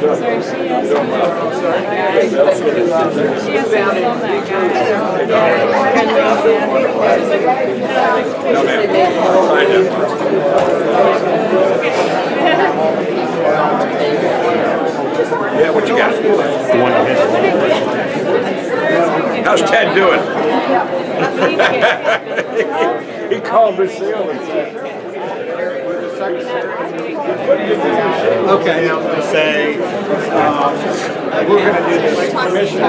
Sorry, she has some on that Yeah, what you got? How's Ted doing? He called me Seal and said, okay, I'm going to say we're going to do this commission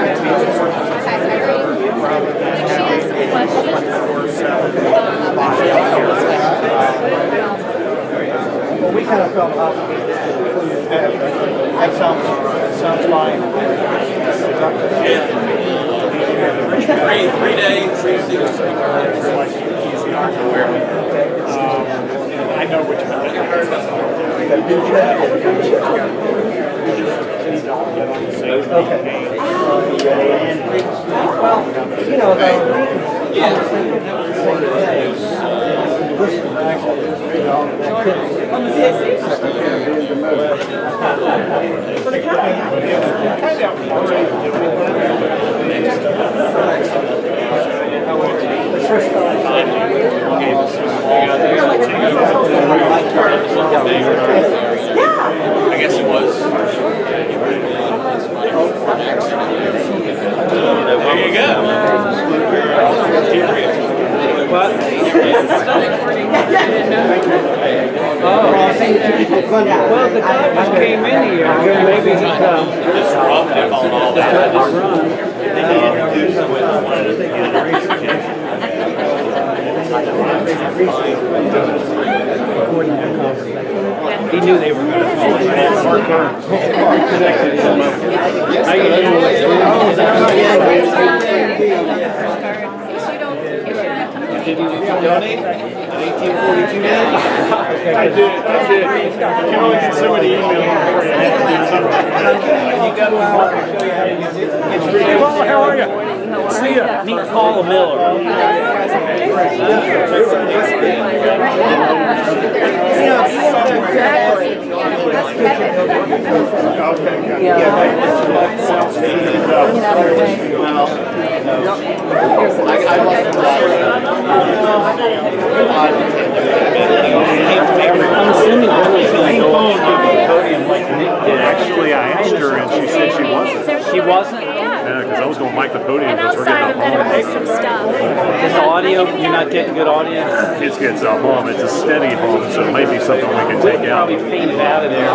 rather than having 24/7. Well, we kind of felt obligated to include that. That sounds fine. Three days, 3 seasons. I know what you're doing. Okay. Well, you know, I guess it was. There you go. What? Well, the guy just came in here. Maybe he's Disruptive on all that. He knew they were going to call him. Connected him up. How you Did you donate? An 1842 day? I did. I can only get so many emails. hey, Paul, how are you? See ya. meet Paula Miller? I'm assuming Lily's going to go on the podium like Nick did. Actually, I asked her and she said she wasn't. She wasn't? Yeah, because I was going to mic the podium And because we're outside getting of a that, it was some stuff. Is the audio, you're not getting good audio? It gets a hum. It's a steady hum, so it might be something we can take out. Probably fade it out of there.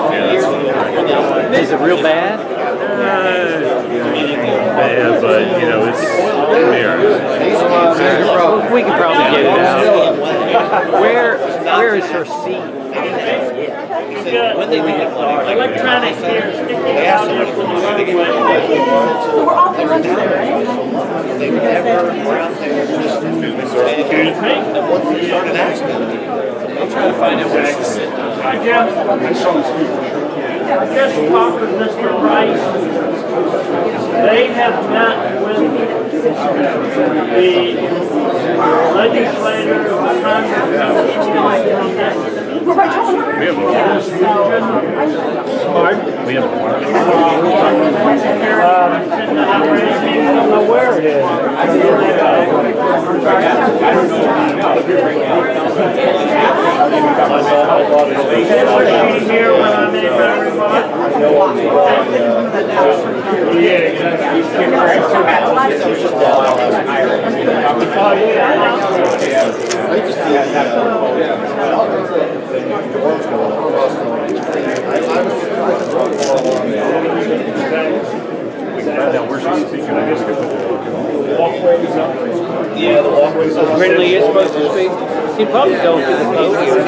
Is it real bad? Bad, but you know, it's there. We can probably get it out. Where is her seat? Electronic here. I'm trying to find out where I can sit. I just talked with Mr. Rice. They have met with the legislators, the Congress. We have a we have I don't know where it is. Here when I'm in find out where she's speaking. I guess we could put the walkways up. Yeah, the walkways. Brindley is supposed to speak. He'd probably go to the podium.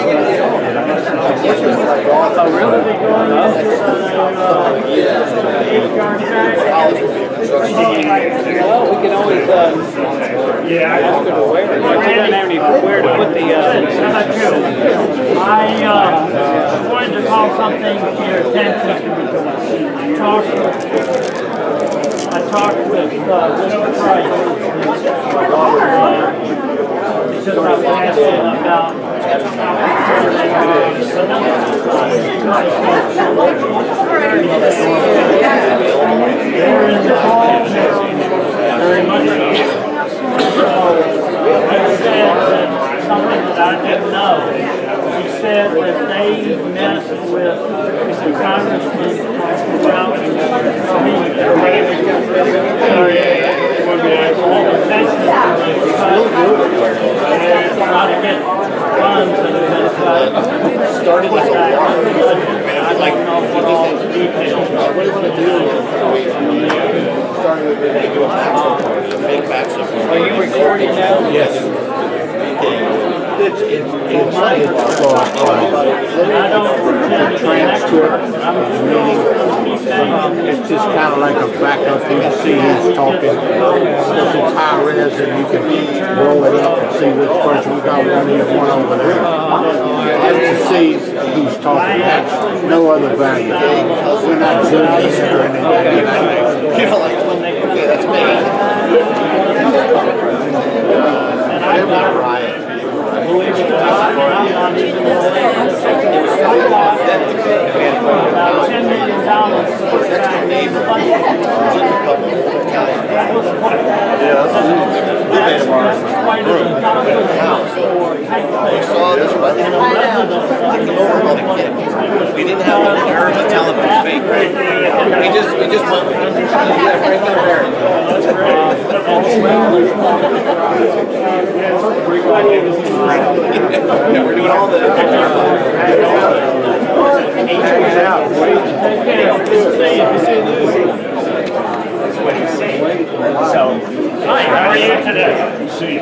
Oh, really? Well, we can always ask her to wear it. She doesn't have anywhere to put the... I wanted to call something to your attention. Talk talked with Mr. Price. Just about asking about very much. Something that I didn't know. He said that they met with the congressman about me. All the pensions and try to get funds and Started as a walk. I'd like to know what all the details are. What do you want to do? Starting with the big bachelor. Are you recording now? Yes. I don't pretend to be an expert. It's just kind of like a backup. You can see who's talking. This is high res, and you can roll it up and see which person. We got one here, one over there. Just to see who's talking. That's no other value. We're not zooming in or anything. You know, like, okay, that's me. I'm not riot. Believe it or not, I'm not even about $10 million for that. That was quite We didn't have the nerve to tell him it was fake. We just went with it. We're doing all the. So, hi, how are you today? See you.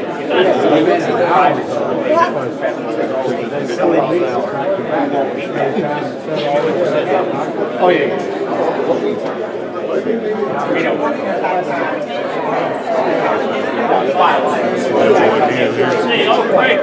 Oh, yeah. See, oh, great.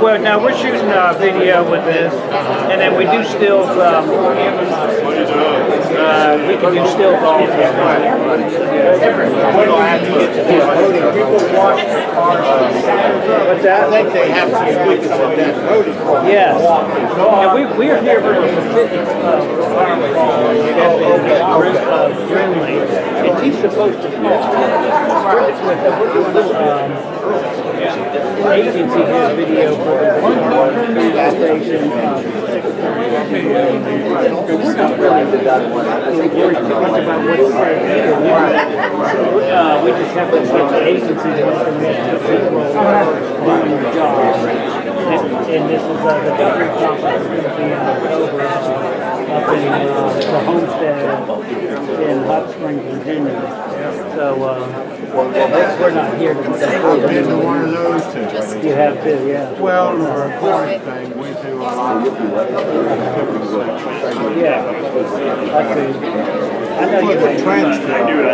Well, now we're shooting a video with this, and then we do stills. We can do stills also. What's that? I think they have some speakers at that podium. Yes. And we are here for the Friendly, and he's supposed to talk. We're doing agency has video for the station. We're not really the done one. We just have to switch the agency to doing the job. And this is the victory conference going to be in October up in the homestead in Hot Springs, Virginia. So we're not here to I've been to one of those too. You have to, yeah. Well, the recording thing, we do a lot of Yeah. I see. I know you would transfer. I do it.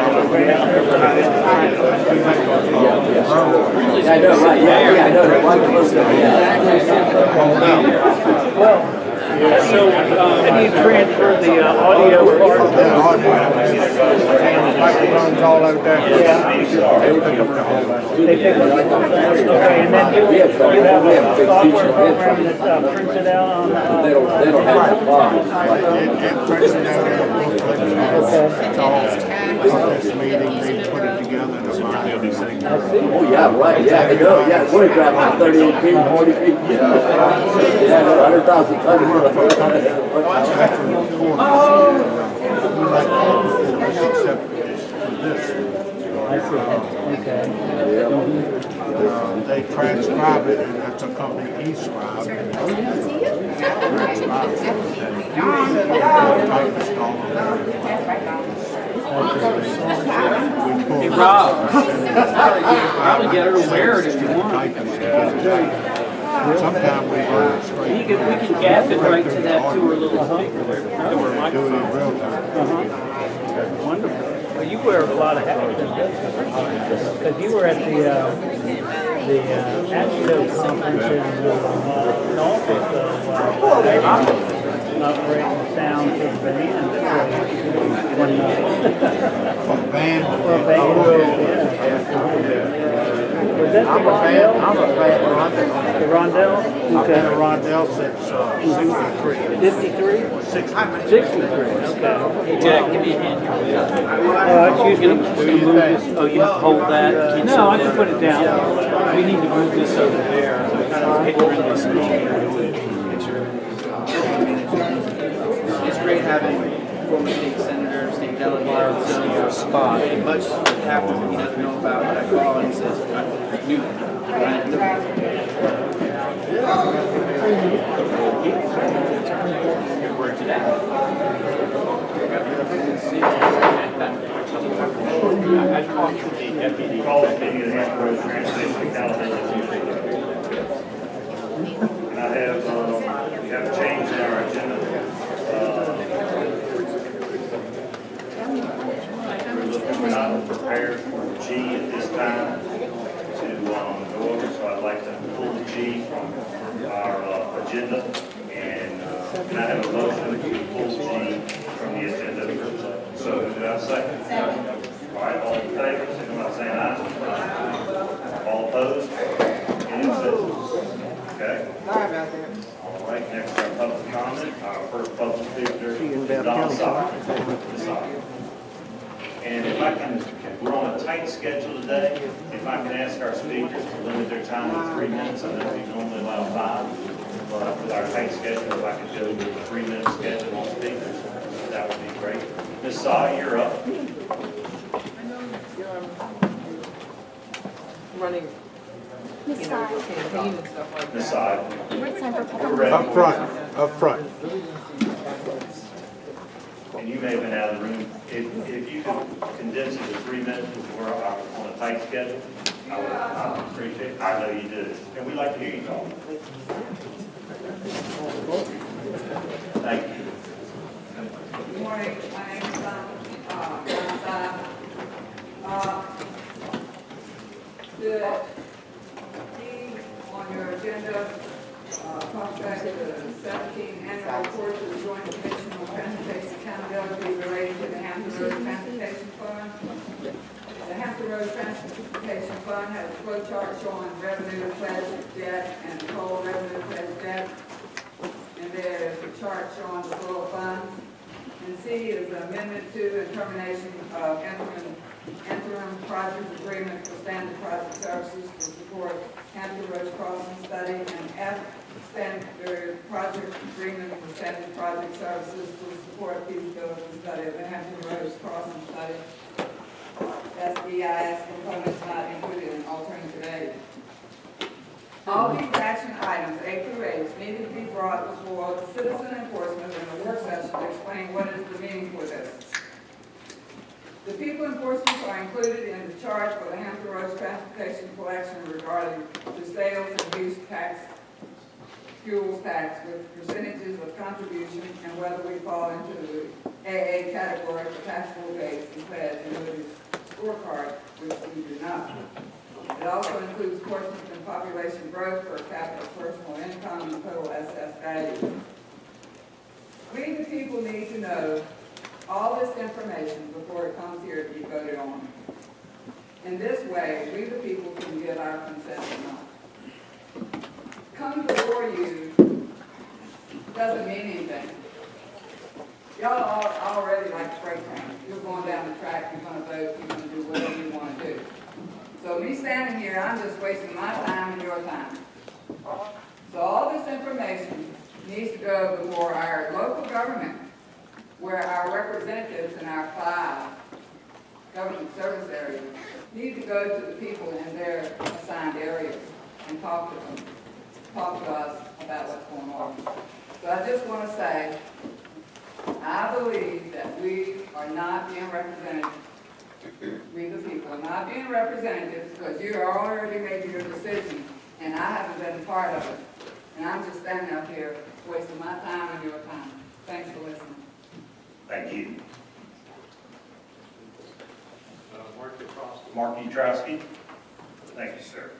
I know, right? Yeah, I know. Well, so how do you transfer the audio part? Yeah, audio. Microphones all out there. Yeah. They pick up. Okay, and then you have a software program that prints it out on. They don't have the problems. It prints it out. It's all this meeting, they put it together in a file. Oh, yeah, right. Yeah, I know. Yeah, it's only driving like 38 feet, 40 feet. Yeah, 100,000 tons. Except this. I see. Okay. They transcribe it, and that's a company, eScribe. Transcribes it. I Hey, Rob. Probably get her to wear it if you want. Sometimes we go straight. We can gap it right to that to her little speaker there. To her Do it microphone. in real time. Wonderful. Well, you wear a lot of hats, because you were at the ASCO conference in Norfolk, operating the sound for the band. Band. Was that the Rondell? I'm a fan. The Rondell? I've been a Rondell since 63. 53? 63, okay. Hey, Jack, give me a hand here. Excuse me. Oh, you have to hold that? No, I can put it down. We need to move this over there. Picture this. It's great having former state senators, state delegates, in your spot. And much happens that he doesn't know about, but I call and he says, I knew that. Good work today. Call the meeting of the Road Transportation Accountability. And I have, we have a change in our agenda. We're not prepared for G at this time to go over, so I'd like to pull the G from our agenda. And can I have a motion to pull G from the agenda? So do I second? All right, all in favor, signal by saying aye. All opposed? Any abstentions? Okay. All right, next our public comment. Our first public speaker is Don Sock. And if I can, we're on a tight schedule today. If I can ask our speakers to limit their time to 3 minutes, I know we normally allow 5. But with our tight schedule, if I could go with a 3-minute schedule on speakers, that would be great. Ms. Saw, you're up. Running, you know, your campaign and stuff like Ms. that. Saw, It's time for we're public. ready. Up front. And you may have been out of the room. If you could condense it to 3 minutes before on a tight schedule, I would appreciate it. I know you do. And we'd like to hear you talk. Thank you. Good morning, my name is Don The D on your agenda talks about the 17th annual report to the Joint Commission on Transportation Accountability relating to the Hampton Road Transportation Fund. The Hampton Road Transportation Fund has a flow chart showing revenue pledged debt and total revenue pledged debt. And there is a chart showing the flow of funds. And C is an amendment to and termination of interim project agreement for standard project services to support Hampton Road Crossing Study, and F, standard project agreement for standard project services to support feasibility study of the Hampton Road Crossing Study. SDIS components not included in alternative aid. All these action items, A through H, need to be brought before the citizen enforcement in a work session to explain what is the meaning for this. The people enforcement are included in the charge for the Hampton Roads Transportation Collection regarding the sales and use tax, fuels tax with percentages of contribution and whether we fall into the AA category for taxable base and pledge and the scorecard, which we do not. It also includes portions in population growth per capita personal income and total assessed value. We, the people, need to know all this information before it comes here to be voted on. In this way, we, the people, can give our consent or not. Coming before you doesn't mean anything. Y'all already like spray paint. You're going down the track, you're going to vote, you're going to do whatever you want to do. So me standing here, I'm just wasting my time and your time. So all this information needs to go before our local government, where our representatives in our 5 government service areas need to go to the people in their assigned areas and talk to them, talk to us about what's going on. So I just want to say, I believe that we are not being represented, we the people are not being represented because you are already making your decision and I haven't been a part of it. And I'm just standing up here wasting my time and your time. Thanks for listening. Thank you. Mark Utrowski. Thank you, sir.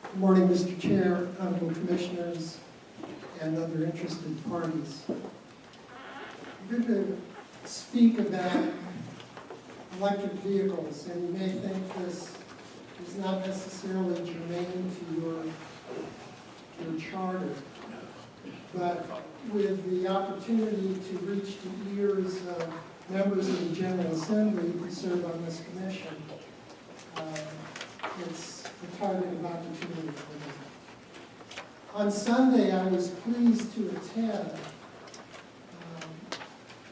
Good morning, Mr. Chair, honorable commissioners, and other interested parties. I'm going to speak about electric vehicles, and you may think this is not necessarily germane to your charter, but with the opportunity to reach the ears of members of the General Assembly who serve on this commission, it's a target of opportunity for me. On Sunday, I was pleased to attend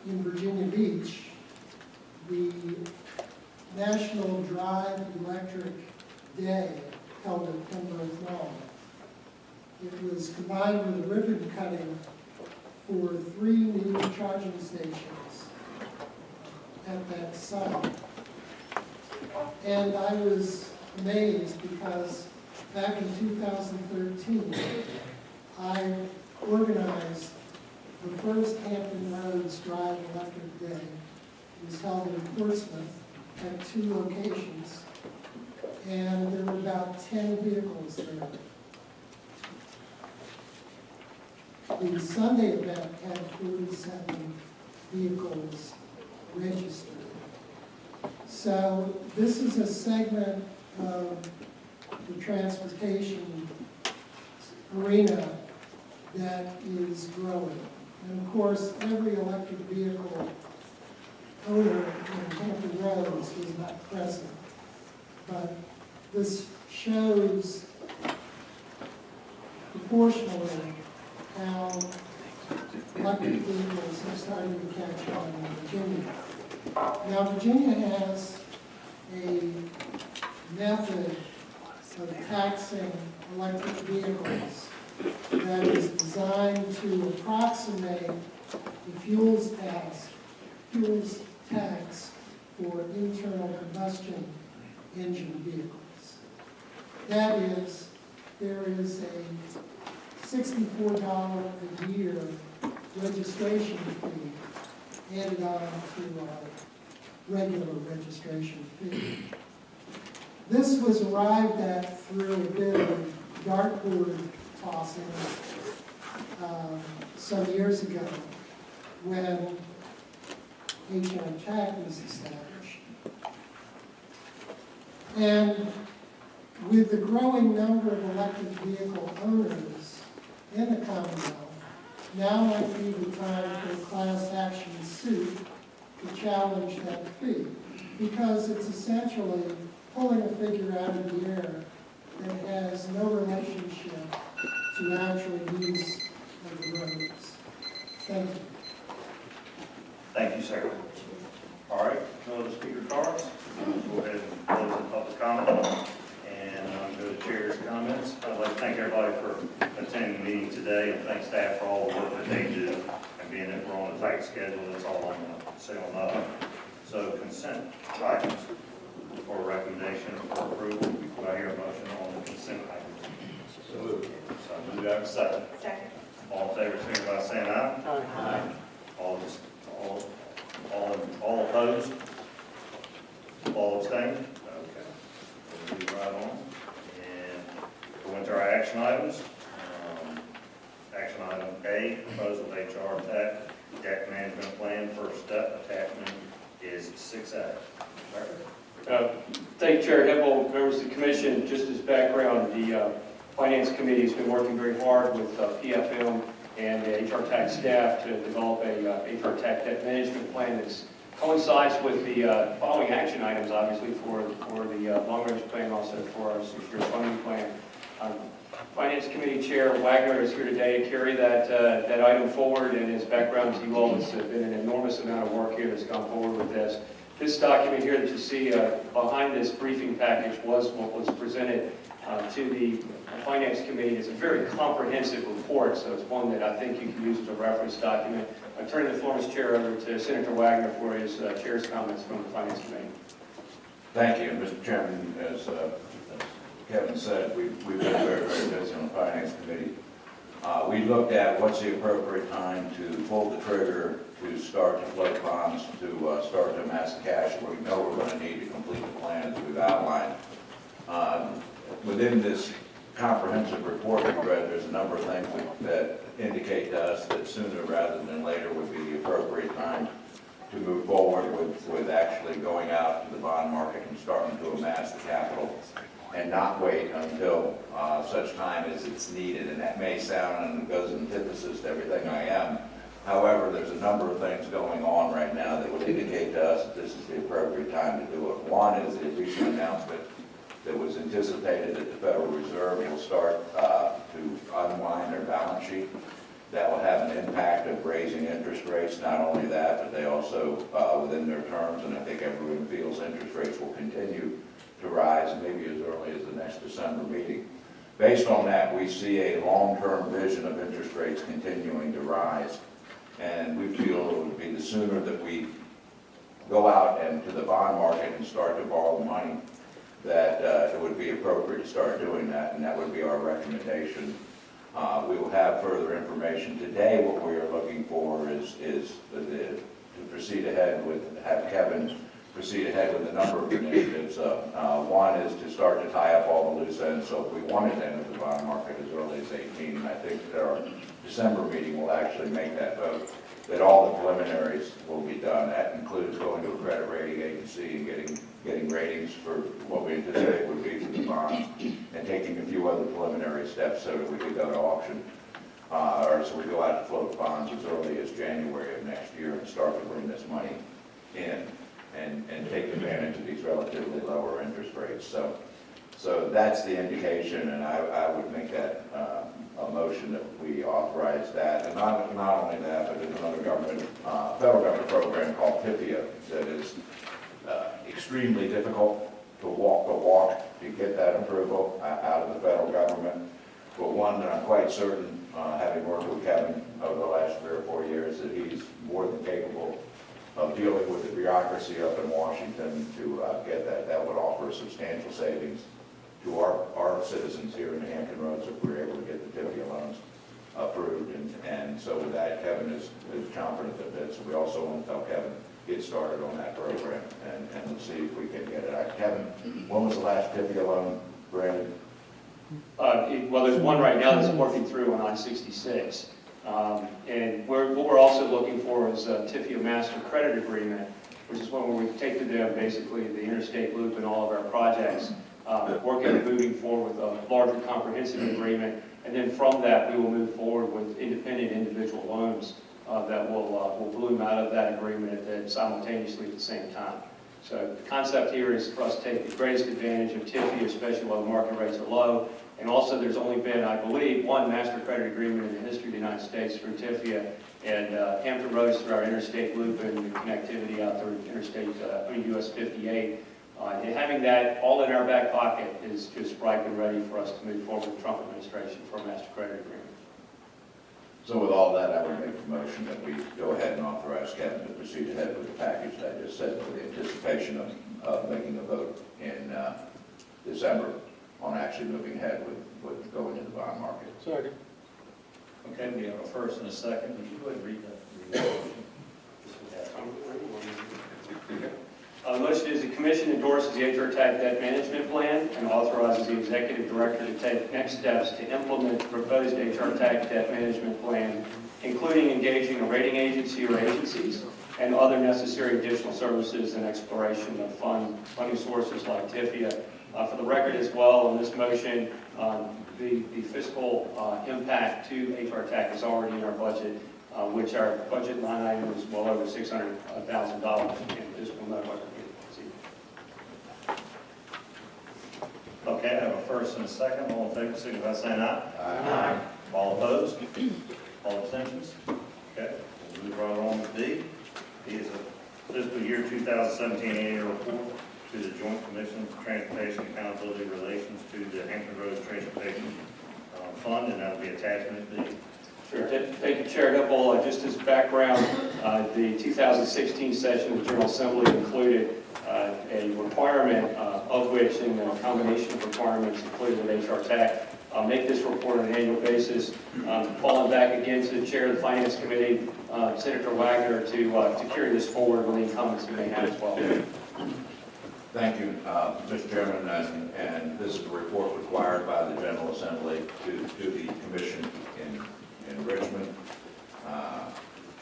in Virginia Beach the National Drive Electric Day held at Pembroke Mall. It was combined with a ribbon cutting for 3 new charging stations at that site. And I was amazed because back in 2013, I organized the first Hampton Roads Drive Electric Day. It was held in Portsmouth at 2 locations, and there were about 10 vehicles there. The Sunday event had 47 vehicles registered. So this is a segment of the transportation arena that is growing. And of course, every electric vehicle owner in Hampton Roads was not present. But this shows proportionally how electric vehicles are starting to catch on in Virginia. Now, Virginia has a method of taxing electric vehicles that is designed to approximate the fuels tax for internal combustion engine vehicles. That is, there is a $64 a year registration fee added on to our regular registration fee. This was arrived at through a bit of dartboard tossing some years ago when Hrtac was established. And with the growing number of electric vehicle owners in the Commonwealth, now might be the time for a class action suit to challenge that fee, because it's essentially pulling a figure out of the air that has no relationship to actual use of the roads. Thank you. Thank you, sir. All right, no other speaker cards. Go ahead and close the public comment. And go to chair's comments. I'd like to thank everybody for attending the meeting today, and thank staff for all the work that they do. And being that we're on a tight schedule, that's all I'm going to say on that. So consent items for recommendation for approval. Do I hear a motion on the consent items? So moved. So do I have a second? Second. All in favor, signify by saying aye. Aye. All opposed? All abstained? Okay. We'll move right on. And go into our action items. Action item A, proposal of Hrtac debt management plan. First step, attachment is 6A. Thank you, Chair Hippel, members of the Commission. Just as background, the Finance Committee has been working very hard with PFM and the Hrtac staff to develop a Hrtac debt management plan that coincides with the following action items, obviously, for the long-range plan, also for our 6-year funding plan. Finance Committee Chair Wagner is here today to carry that item forward, and his background to you all has been an enormous amount of work here that's gone forward with this. This document here that you see behind this briefing package was what was presented to the Finance Committee. It's a very comprehensive report, so it's one that I think you can use as a reference document. I'm turning the floor, Mr. Chair, over to Senator Wagner for his chair's comments from the Finance Committee. Thank you, Mr. Chairman. As Kevin said, we've been very, very busy on the Finance Committee. We looked at what's the appropriate time to pull the trigger to start to float bonds, to start to amass the cash we know we're going to need to complete the plan as we've outlined. Within this comprehensive report we read, there's a number of things that indicate to us that sooner rather than later would be the appropriate time to move forward with actually going out to the bond market and starting to amass the capital, and not wait until such time as it's needed. And that may sound, and it goes antithesis to everything I am. However, there's a number of things going on right now that would indicate to us that this is the appropriate time to do it. One is the recent announcement that was anticipated that the Federal Reserve will start to unwind their balance sheet. That will have an impact of raising interest rates. Not only that, but they also, within their terms, and I think everyone feels interest rates will continue to rise maybe as early as the next December meeting. Based on that, we see a long-term vision of interest rates continuing to rise, and we feel it would be the sooner that we go out and to the bond market and start to borrow money that it would be appropriate to start doing that, and that would be our recommendation. We will have further information. Today, what we are looking for is to proceed ahead with, have Kevin proceed ahead with a number of initiatives. One is to start to tie up all the loose ends, so if we wanted to enter the bond market as early as 18, I think that our December meeting will actually make that vote, that all the preliminaries will be done. That includes going to a credit rating agency and getting ratings for what we anticipate would be for the bonds, and taking a few other preliminary steps so that we could go to auction, or so we go out to float bonds as early as January of next year and start to bring this money in and take advantage of these relatively lower interest rates. So that's the indication, and I would make that a motion that we authorize that. And not only that, but there's another federal government program called TIFIA that is extremely difficult to walk the walk to get that approval out of the federal government, but one that I'm quite certain, having worked with Kevin over the last 3 or 4 years, that he's more than capable of dealing with the bureaucracy up in Washington to get that. That would offer substantial savings to our citizens here in the Hampton Roads if we're able to get the TIFIA loans approved. And so with that, Kevin is confident of it. So we also want to tell Kevin, get started on that program and let's see if we can get it. Kevin, when was the last TIFIA loan granted? Well, there's one right now that's working through on I-66. And what we're also looking for is a TIFIA master credit agreement, which is one where we take to them basically the interstate loop in all of our projects, working and moving forward with a larger comprehensive agreement, and then from that we will move forward with independent individual loans that will bloom out of that agreement simultaneously at the same time. So the concept here is for us to take the greatest advantage of TIFIA, especially while the market rates are low. And also there's only been, I believe, one master credit agreement in the history of the United States through TIFIA, and Hampton Roads through our interstate loop and the connectivity out through US 58. And having that all in our back pocket is just ripe and ready for us to move forward with the Trump administration for a master credit agreement. So with all that, I would make the motion that we go ahead and authorize Kevin to proceed ahead with the package that I just said, with the anticipation of making a vote in December on actually moving ahead with going to the bond market. Second. Okay, we have a first and a second. Would you go ahead and read that? The motion is the Commission endorses the Hrtac debt management plan and authorizes the Executive Director to take next steps to implement the proposed Hrtac debt management plan, including engaging a rating agency or agencies and other necessary additional services and exploration of funding sources like TIFIA. For the record as well, on this motion, the fiscal impact to Hrtac is already in our budget, which our budget line item is well over $600,000, and this will not work. Okay, I have a first and a second. All in favor, signify by saying aye. Aye. All opposed? All abstentions? Okay, we'll move right on to D. D is a fiscal year 2017 annual report to the Joint Commission for Transportation Accountability Relations to the Hampton Roads Transportation Fund, and that will be attachment B. Sure. Thank you, Chair Hippel. Just as background, the 2016 session of the General Assembly included a requirement of which, in a combination of requirements included with Hrtac, make this report on an annual basis. Falling back again to the Chair of the Finance Committee, Senator Wagner, to carry this forward with any comments you may have as well. Thank you, Mr. Chairman, and this is a report required by the General Assembly to the Commission in Richmond.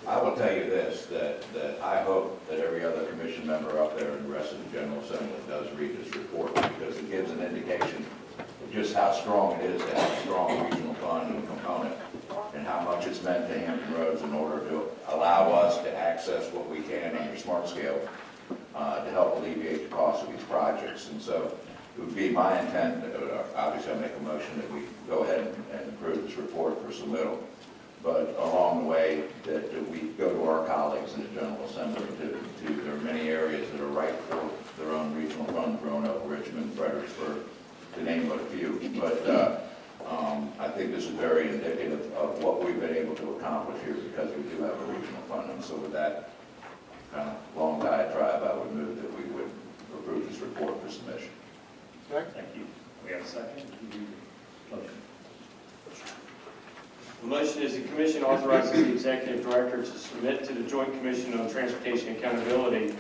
I will tell you this, that I hope that every other commission member up there and the rest of the General Assembly does read this report, because it gives an indication of just how strong it is to have a strong regional fund component and how much it's meant to Hampton Roads in order to allow us to access what we can under smart scale to help alleviate the cost of these projects. And so it would be my intent, obviously I'll make a motion that we go ahead and approve this report for submittal, but along the way that we go to our colleagues in the General Assembly there are many areas that are ripe for their own regional fund, Roanoke, Richmond, Fredericksburg, to name but a few. But I think this is very indicative of what we've been able to accomplish here, because we do have a regional fund. And so with that kind of long diatribe, I would move that we would approve this report for submission. Thank you. We have a second? Motion. The motion is the Commission authorizes the Executive Director to submit to the Joint Commission on Transportation Accountability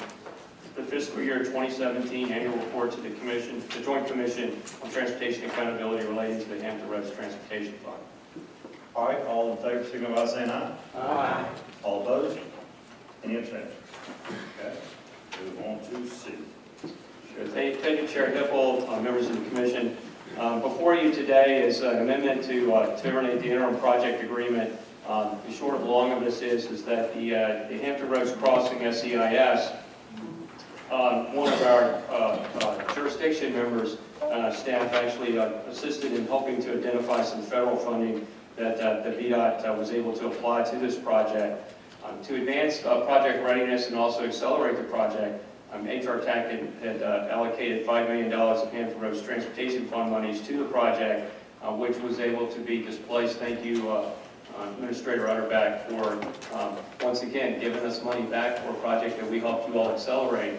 the fiscal year 2017 annual report to the Commission, the Joint Commission on Transportation Accountability relating to the Hampton Roads Transportation Fund. All right, all in favor, signify by saying aye. Aye. All opposed? Any abstentions? Okay. Move on to C. Sure. Thank you, Chair Hippel, members of the Commission. Before you today is an amendment to terminate the interim project agreement. The short of the long of this is that the Hampton Roads Crossing SEIS, one of our jurisdiction members, staff actually assisted in helping to identify some federal funding that the VDOT was able to apply to this project. To advance project readiness and also accelerate the project, Hrtac had allocated $5 million of Hampton Roads Transportation Fund monies to the project, which was able to be displaced. Thank you, Administrator Hrtac, for once again giving us money back for a project that we helped you all accelerate.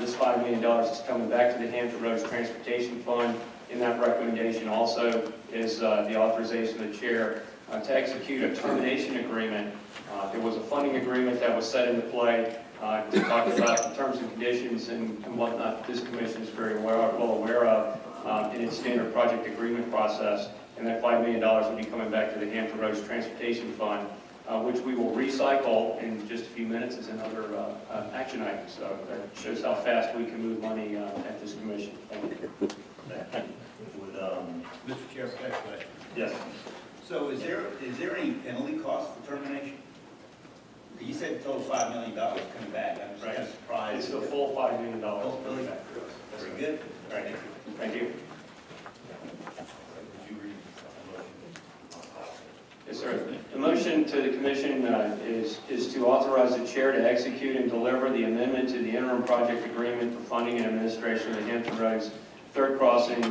This $5 million is coming back to the Hampton Roads Transportation Fund. In that recommendation also is the authorization of the Chair to execute a termination agreement. There was a funding agreement that was set into play to talk about the terms and conditions and whatnot this Commission is very well aware of in its standard project agreement process. And that $5 million will be coming back to the Hampton Roads Transportation Fund, which we will recycle in just a few minutes as another action item. So that shows how fast we can move money at this Commission. Thank you. With, Mr. Chair, can I ask a question? yes. So is there any penalty cost for termination? You said the total $5 million coming back. I'm Right. kind of surprised. It's the full $5 million Oh, coming really? back to us. Very good. All right. Thank you. Would you read the motion? Yes, sir. The motion to the Commission is to authorize the Chair to execute and deliver the amendment to the interim project agreement for funding and administration of the Hampton Roads Third Crossing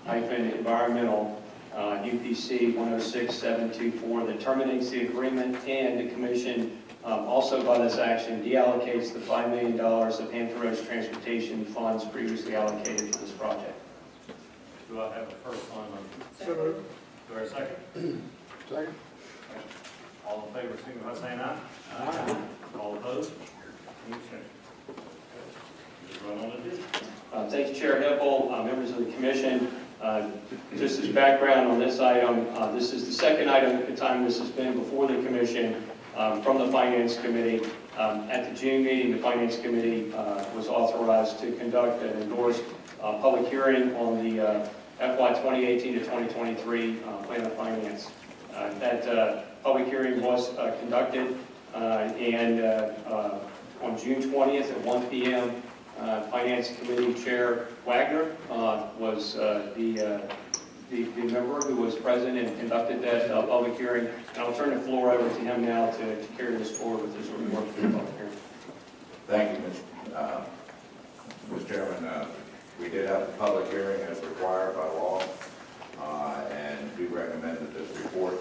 Environmental UPC 106724 that terminates the agreement, and the Commission also by this action deallocates the $5 million of Hampton Roads Transportation funds previously allocated to this project. Do I have a first on the motion? Do I have a second? Second. All in favor, signify by saying aye. Aye. All opposed? Any abstentions? Just run on to D. Thank you, Chair Hippel, members of the Commission. Just as background on this item, this is the second item at the time this has been before the Commission from the Finance Committee. At the June meeting, the Finance Committee was authorized to conduct an endorsed public hearing on the FY 2018 to 2023 Plan of Finance. That public hearing was conducted, and on June 20th at 1 p.m., Finance Committee Chair Wagner was the member who was present and conducted that public hearing. And I'll turn the floor over to him now to carry this forward with his report for the public hearing. Thank you, Mr. Chairman. We did have a public hearing as required by law, and do recommend that this report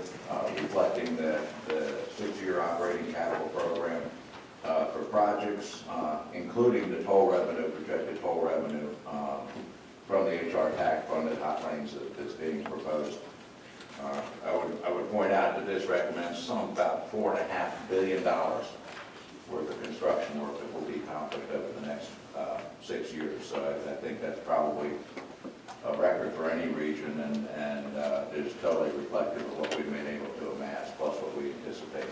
reflecting the 6-year operating capital program for projects, including the toll revenue, projected toll revenue from the Hrtac funded hot lanes that's being proposed. I would point out that this recommends about $4.5 billion worth of construction work that will be accomplished over the next 6 years. So I think that's probably a record for any region, and is totally reflective of what we've been able to amass, plus what we anticipate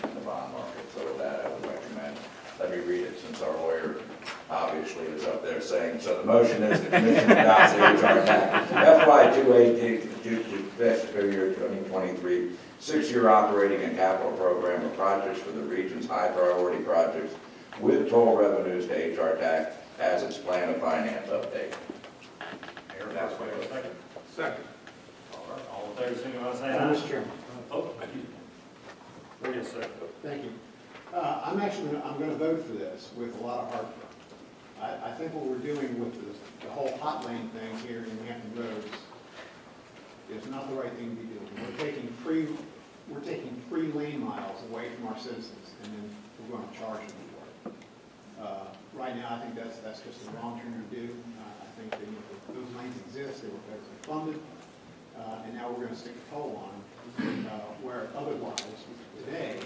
in the bond market. So with that, I would recommend, let me read it since our lawyer obviously is up there saying, so the motion is the commission adopts the Hrtac FY 2018 to fiscal year 2023 6-year operating and capital program of projects for the region's high priority projects with toll revenues to Hrtac as its plan of finance update. That's what I was thinking. Second. All in favor, signify by saying aye. Mr. Chairman. Oh, thank you. Yes, sir. Thank you. I'm going to vote for this with a lot of heartburn. I think what we're doing with the whole hot lane thing here in Hampton Roads is not the right thing to be doing. We're taking free lane miles away from our citizens, and then we're going to charge them for it. Right now, I think that's just the wrong thing to do. I think that those lanes exist, they were federally funded, and now we're going to stick a toll on them, where otherwise, today,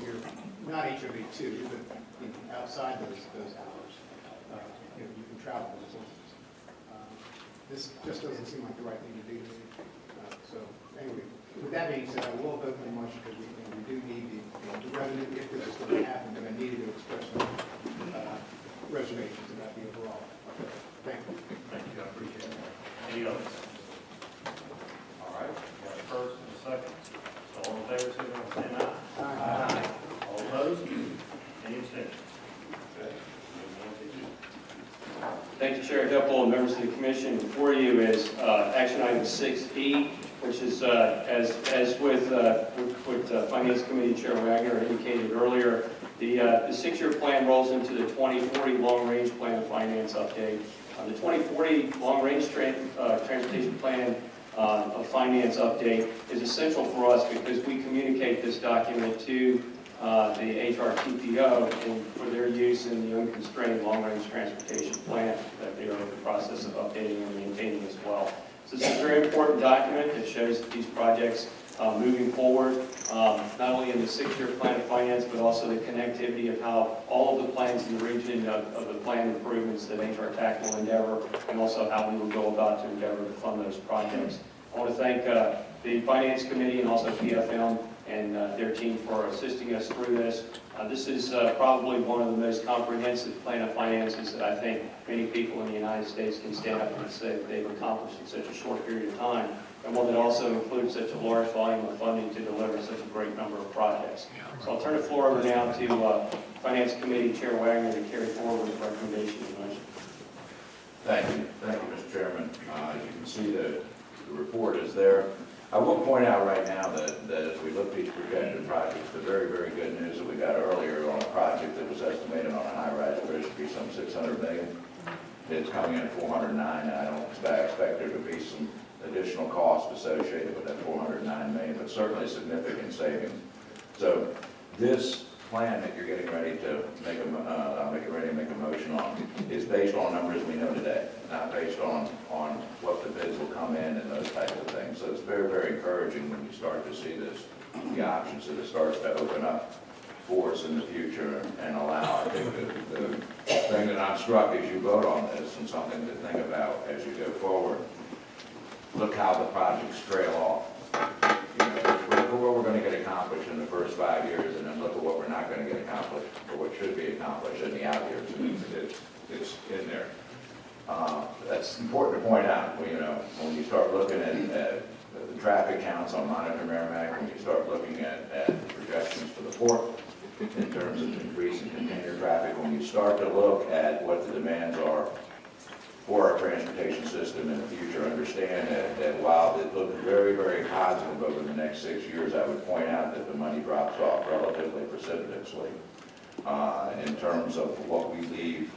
you're not HOV2, but outside those hours, you can travel those lanes. This just doesn't seem like the right thing to do. So anyway, with that being said, I will vote for the motion because we do need the revenue if this is going to happen, but I needed to express some reservations about the overall. Thank you. Thank you, I appreciate it. Any others? All right, we got a first and a second. So all in favor, signify by saying aye. Aye. All opposed? Any abstentions? Okay. Thank you, Chair Hippel and members of the commission. Before you is action item 6E, which is as with what Finance Committee Chair Wagner indicated earlier, the 6-year plan rolls into the 2040 long-range plan of finance update. The 2040 long-range transportation plan of finance update is essential for us because we communicate this document to the HRTPO and for their use in the unconstrained long-range transportation plan that they are in the process of updating and maintaining as well. So this is a very important document that shows that these projects moving forward, not only in the 6-year plan of finance, but also the connectivity of how all of the plans in the region of the planned improvements that Hrtac will endeavor, and also how we will go about to endeavor to fund those projects. I want to thank the Finance Committee and also PFM and their team for assisting us through this. This is probably one of the most comprehensive plan of finances that I think many people in the United States can stand up and say that they've accomplished in such a short period of time, and one that also includes such a large volume of funding to deliver such a great number of projects. So I'll turn the floor over now to Finance Committee Chair Wagner to carry forward with the recommendation and motion. Thank you, Mr. Chairman. As you can see, the report is there. I will point out right now that as we look at these projected projects, the very, very good news that we got earlier on a project that was estimated on a high-rise bridge to be some $600 million. It's coming in at 409, and I don't expect there to be some additional cost associated with that 409 million, but certainly significant savings. So this plan that you're getting ready to make a motion on is based on numbers we know today, not based on what the bids will come in and those types of things. So it's very, very encouraging when you start to see this, the options that it starts to open up for us in the future and allow. I think the thing that I'm struck as you vote on this and something to think about as you go forward, look how the projects trail off. Look at what we're going to get accomplished in the first 5 years, and then look at what we're not going to get accomplished, or what should be accomplished in the out years. It's in there. That's important to point out. When you start looking at the traffic counts on Monitor Merrimack, when you start looking at projections for the port in terms of increasing container traffic, when you start to look at what the demands are for our transportation system in the future, understand that while it looks very, very positive over the next 6 years, I would point out that the money drops off relatively precipitously in terms of what we leave,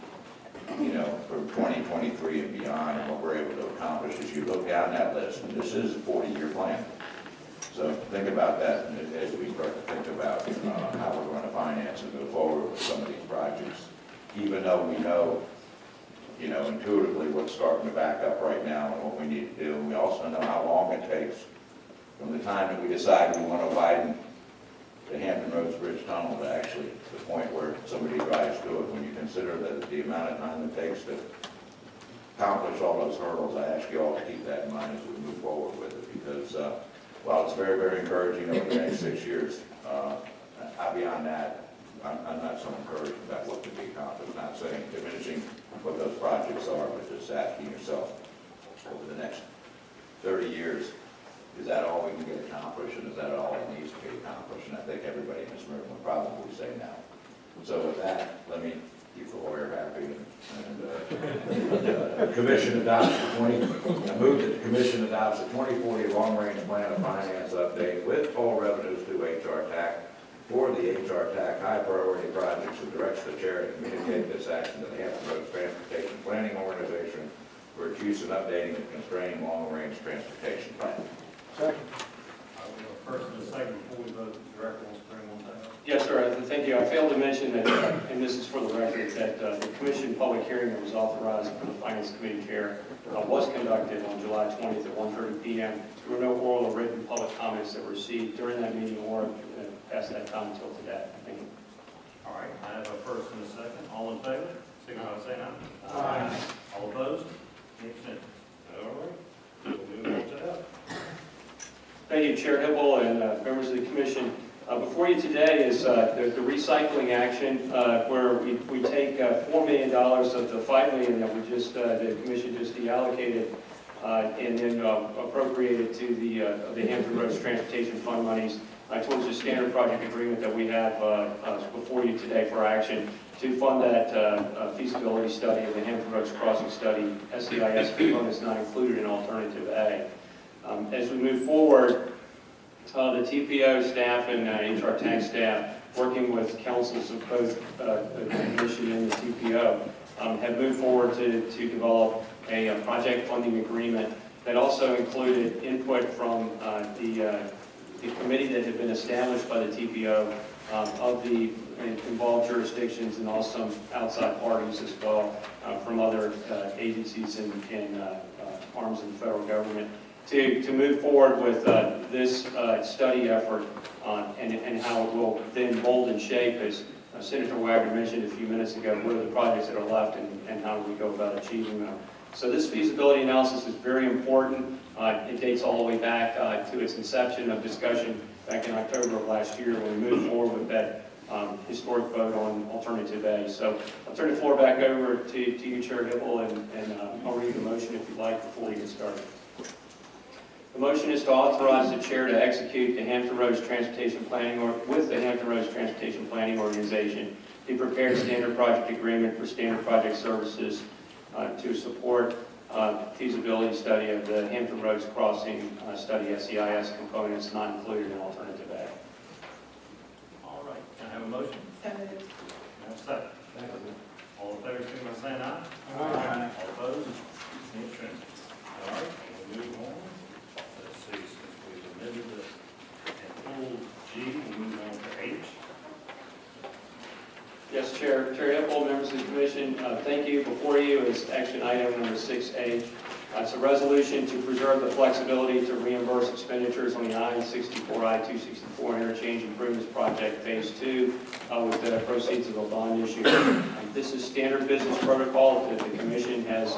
you know, for 2023 and beyond, and what we're able to accomplish. As you look down that list, and this is a 40-year plan. So think about that as we start to think about how we're going to finance and move forward with some of these projects. Even though we know, you know, intuitively what's starting to back up right now and what we need to do, we also know how long it takes from the time that we decide we want to widen the Hampton Roads Bridge Tunnel to actually the point where somebody drives through it. When you consider that the amount of time it takes to accomplish all those hurdles, I ask you all to keep that in mind as we move forward with it, because while it's very, very encouraging over the next 6 years, beyond that, I'm not so encouraged about what can be accomplished. Not saying diminishing what those projects are, but just asking yourself over the next 30 years, is that all we can get accomplished, and is that all that needs to be accomplished? And I think everybody in this room would probably say no. So with that, let me keep the lawyer happy, and the commission adopts the I move that the commission adopts the 2040 long-range plan of finance update with total revenues to Hrtac for the Hrtac high-priority projects, and directs the chair to communicate this action to the Hampton Roads Transportation Planning Organization for its use in updating and constraining long-range transportation plan. Second. First and a second before we vote, the director wants to bring one down. Yes, sir. Thank you. I failed to mention that, and this is for the record, that the commission public hearing that was authorized for the Finance Committee chair was conducted on July 20th at 1:30 p.m. There were no oral or written public comments that were received during that meeting or past that time until today. Thank you. All right, I have a first and a second. All in favor, signify by saying aye. Aye. All opposed? Any abstentions? All right, we'll move on to F. Thank you, Chair Hibble and members of the commission. Before you today is the recycling action where we take $4 million of the $5 million that we just the commission just deallocated and then appropriated to the Hampton Roads Transportation Fund monies towards the standard project agreement that we have before you today for action to fund that feasibility study of the Hampton Roads Crossing Study. SEIS component is not included in Alternative A. As we move forward, the TPO staff and Hrtac staff, working with councils of both the commission and the TPO, have moved forward to develop a project funding agreement that also included input from the committee that had been established by the TPO of the involved jurisdictions and also outside parties as well from other agencies and arms of the federal government to move forward with this study effort and how it will then mold and shape, as Senator Wagner mentioned a few minutes ago, what are the projects that are left and how do we go about achieving them. So this feasibility analysis is very important. It dates all the way back to its inception of discussion back in October of last year when we moved forward with that historic vote on Alternative A. So I'll turn the floor back over to you, Chair Hibble, and I'll read the motion if you'd like before we get started. The motion is to authorize the chair to execute the Hampton Roads Transportation Planning with the Hampton Roads Transportation Planning Organization the prepared standard project agreement for standard project services to support feasibility study of the Hampton Roads Crossing Study SEIS components not included in Alternative A. All right, can I have a motion? Second. Can I have a second? All in favor, signify by saying aye. Aye. All opposed? Any abstentions? All right, we'll move on. Let's see, since we've amended and pulled G, we'll move on to H. Yes, Chair Hipple, members of the Commission, thank you. Before you is action item number 6H. It's a resolution to preserve the flexibility to reimburse expenditures on the I-64, I-264 interchange improvements project phase 2 with the proceeds of a bond issue. This is standard business protocol that the Commission has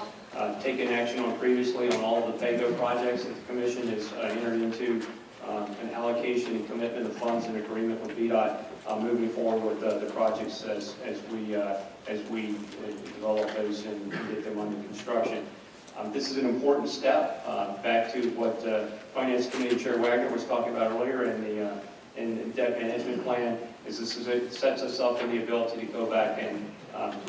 taken action on previously on all of the PAYGO projects that the Commission has entered into an allocation and commitment of funds in agreement with VDOT moving forward with the projects as we develop those and get them under construction. This is an important step back to what Finance Committee Chair Wagner was talking about earlier in the debt management plan. Is this it sets us up for the ability to go back and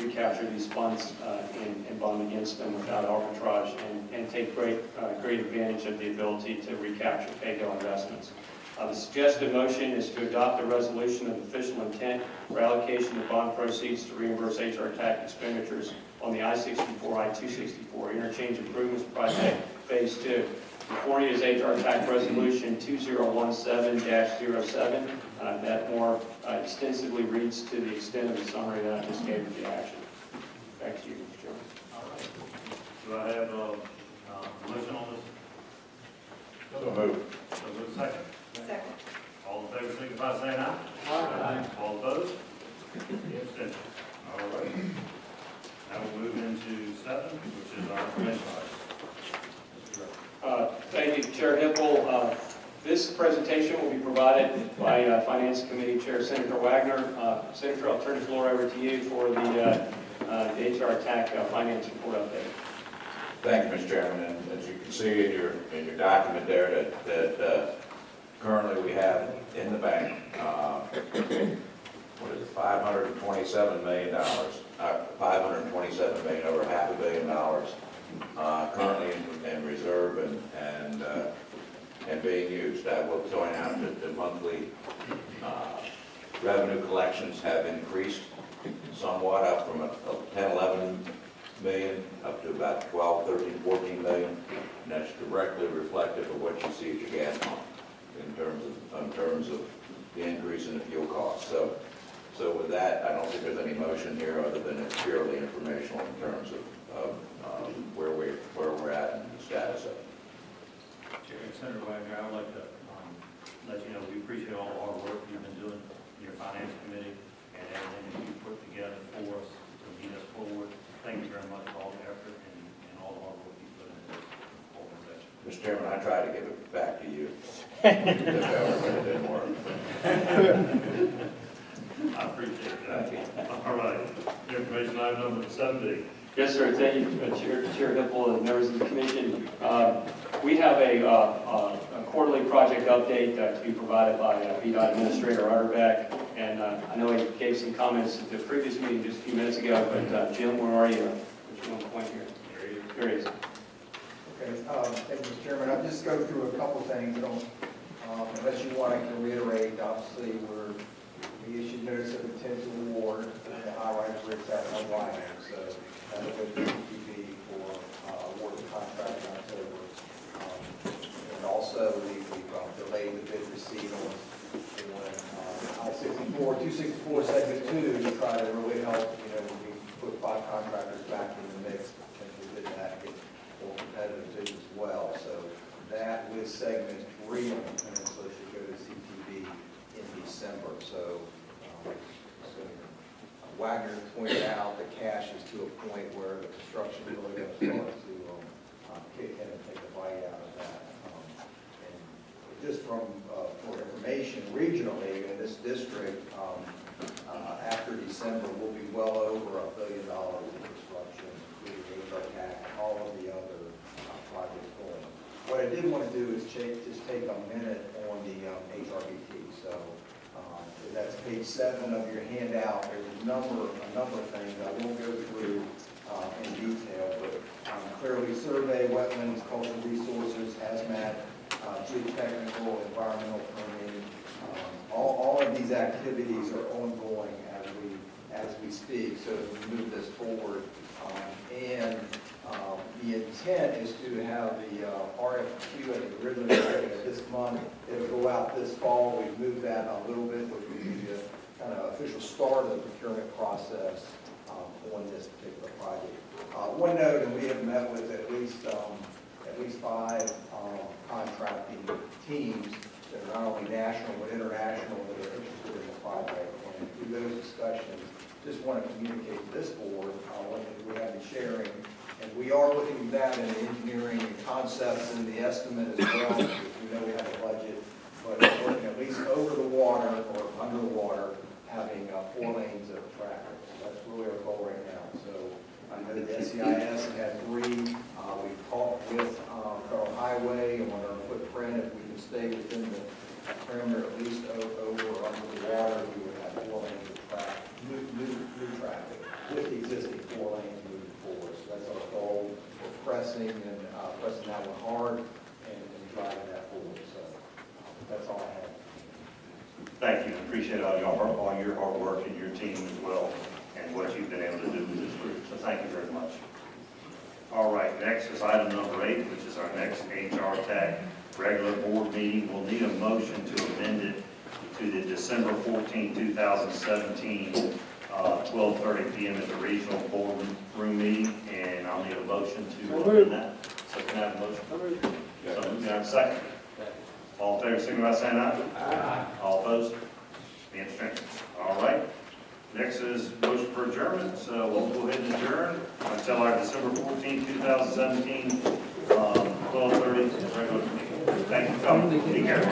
recapture these funds and bond against them without arbitrage and take great advantage of the ability to recapture PAYGO investments. The suggested motion is to adopt a resolution of official intent for allocation of bond proceeds to reimburse Hrtac expenditures on the I-64, I-264 interchange improvements project Phase 2. Before you is Hrtac Resolution 2017-07. That more extensively reads to the extent of the summary that I just gave of the action. Back to you, Mr. Chairman. All right. Do I have a motion on this? So moved. So move second. Second. All in favor, signify by saying aye. Aye. All opposed? Any abstentions? All right. Now we'll move into 7, which is our information item. Thank you, Chair Hippel. This presentation will be provided by Finance Committee Chair Senator Wagner. Senator, I'll turn the floor over to you for the Hrtac finance report update. Thank you, Mr. Chairman. And as you can see in your document there, that currently we have in the bank, what is it, $527 million, $527 million, over $500 million, currently in reserve and being used. I will point out that the monthly revenue collections have increased somewhat, up from 10, 11 million up to about 12, 13, 14 million, and that's directly reflective of what you see at your gas pump in terms of the increase in the fuel costs. So with that, I don't think there's any motion here other than it's purely informational in terms of where we're at and the status of it. Chair, Senator Wagner, I would like to let you know we appreciate all the hard work you've been doing in your finance committee and everything that you've put together for us to lead us forward. Thank you very much for all the effort and all the hard work you put into this organization. Mr. Chairman, I tried to give it back to you. But it didn't work. I appreciate that. All right. Information item number 7B. Yes, sir. Thank you, Chair Hippel and members of the commission. We have a quarterly project update to be provided by VDOT Administrator Hrtac. And I know he gave some comments at the previous meeting just a few minutes ago, but Jim, where are you? What's your point here? There he is. Okay, thank you, Mr. Chairman. I'll just go through a couple things. I don't, unless you want to reiterate, obviously, we issued notice of intent to award the highway for Hrtac on Wagner. So that will go to CTV for award of contract in October. And also, we've delayed the bid receipt on I-64, 264 segment 2 to try to really help, we put 5 contractors back in the mix, potentially bid that, get more competitive bids as well. So that with segment 3 on the peninsula should go to CTV in December. So Wagner pointed out that cash is to a point where the construction is really going to start to kick in and take a bite out of that. And just for information, regionally in this district, after December, we'll be well over $1 billion in construction, including Hrtac and all of the other projects going. What I did want to do is just take a minute on the HRBT. So that's page 7 of your handout. There's a number of things I won't go through in detail, but clearly survey, wetlands, cultural resources, hazmat, geotechnical, environmental permitting. All of these activities are ongoing as we speak. So as we move this forward, and the intent is to have the RFQ at the original beginning of this month. It'll go out this fall. We've moved that a little bit, which will be the kind of official start of the procurement process on this particular project. One note, and we have met with at least 5 contracting teams that are not only national but international that are interested in the project. And through those discussions, just want to communicate to this board what we have been sharing. And we are looking at that in the engineering and concepts and the estimate as well, because we know we have a budget, but we're looking at least over the water or under the water, having 4 lanes of traffic. So that's really our goal right now. So I know the SEIS had 3. We've talked with Federal Highway on our footprint. If we can stay within the perimeter at least over or under the water, we would have 4 lanes of traffic, new traffic with the existing 4 lanes moving forward. So that's our goal. We're pressing that one hard and driving that forward. So that's all I have. thank you. Appreciate all your hard work and your team as well, and what you've been able to do with this group. So thank you very much. All right, next is item number 8, which is our next Hrtac regular board meeting. We'll need a motion to amend it to the December 14, 2017, 12:30 p.m. at the regional board room meeting, and I'll need a motion to amend that. So can I have a motion? So can I have a second? All in favor, signify by saying aye. Aye. All opposed? Any abstentions? All right. Next is motion for adjournment, so we'll go ahead and adjourn until our December 14, 2017, 12:30 regular meeting. Thank you for coming. Take care.